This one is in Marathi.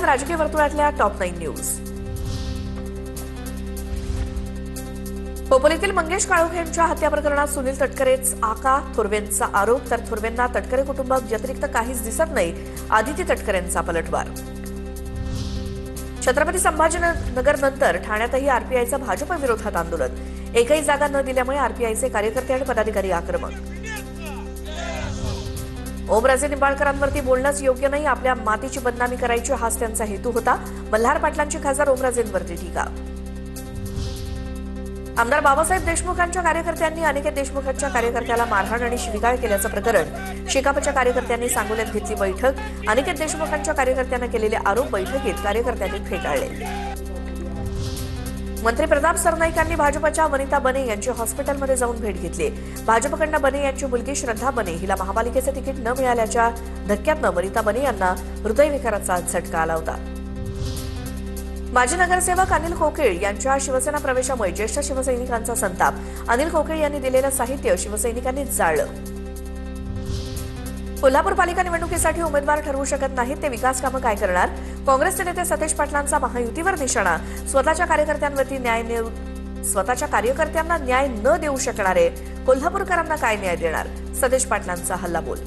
राजकीय वर्तुळातल्या टॉप 9 न्यूज. खोपोलीतील मंगेश काळोखे यांच्या हत्या प्रकरणात सुनील तटकरेच आका थोरवेंचा आरोप, तर थोरवेंना तटकरे कुटुंबात व्यतिरिक्त काहीच दिसत नाही. आदिती तटकरेंचा पलटवार. छत्रपती संभाजीनगर नंतर ठाण्यातही आरपीआयचं भाजप विरोधात आंदोलन. एकही जागा न दिल्यामुळे आरपीआयचे कार्यकर्ते आणि पदाधिकारी आक्रमक. ओमराजे निंबाळकरांवरती बोलणंच योग्य नाही, आपल्या मातीची बदनामी करायची हाच त्यांचा हेतू होता. मल्हार पाटलांची खासदार ओमराजेंवरती टीका. आमदार बाबासाहेब देशमुखांच्या कार्यकर्त्यांनी अनिकेत देशमुखांच्या कार्यकर्त्याला मारहाण आणि शिवीगाळ केल्याचं प्रकरण. शेकापच्या कार्यकर्त्यांनी सांगोल्यात घेतली बैठक. अनिकेत देशमुखांच्या कार्यकर्त्यांना केलेले आरोप बैठकीत कार्यकर्त्यांनी फेटाळले. मंत्री प्रताप सरनाईकांनी भाजपच्या वनिता बने यांची हॉस्पिटलमध्ये जाऊन भेट घेतली. भाजपकडनं बने यांची मुलगी श्रद्धा बने हिला महापालिकेचे तिकीट न मिळाल्याच्या धक्क्यातनं वनिता बने यांना हृदयविकाराचा झटका आला होता. माजी नगरसेवक अनिल कोकिळ यांच्या शिवसेना प्रवेशामुळे ज्येष्ठ शिवसैनिकांचा संताप. अनिल कोकिळ यांनी दिलेलं साहित्य शिवसैनिकांनी जाळलं. कोल्हापूर पालिका निवडणुकीसाठी उमेदवार ठरवू शकत नाहीत, ते विकास कामं काय करणार? काँग्रेसचे नेते सतेज पाटलांचा महायुतीवर निशाणा. स्वतःच्या कार्यकर्त्यांना न्याय न देऊ शकणारे कोल्हापूरकरांना काय न्याय देणार? सतेज पाटलांचा हल्लाबोल.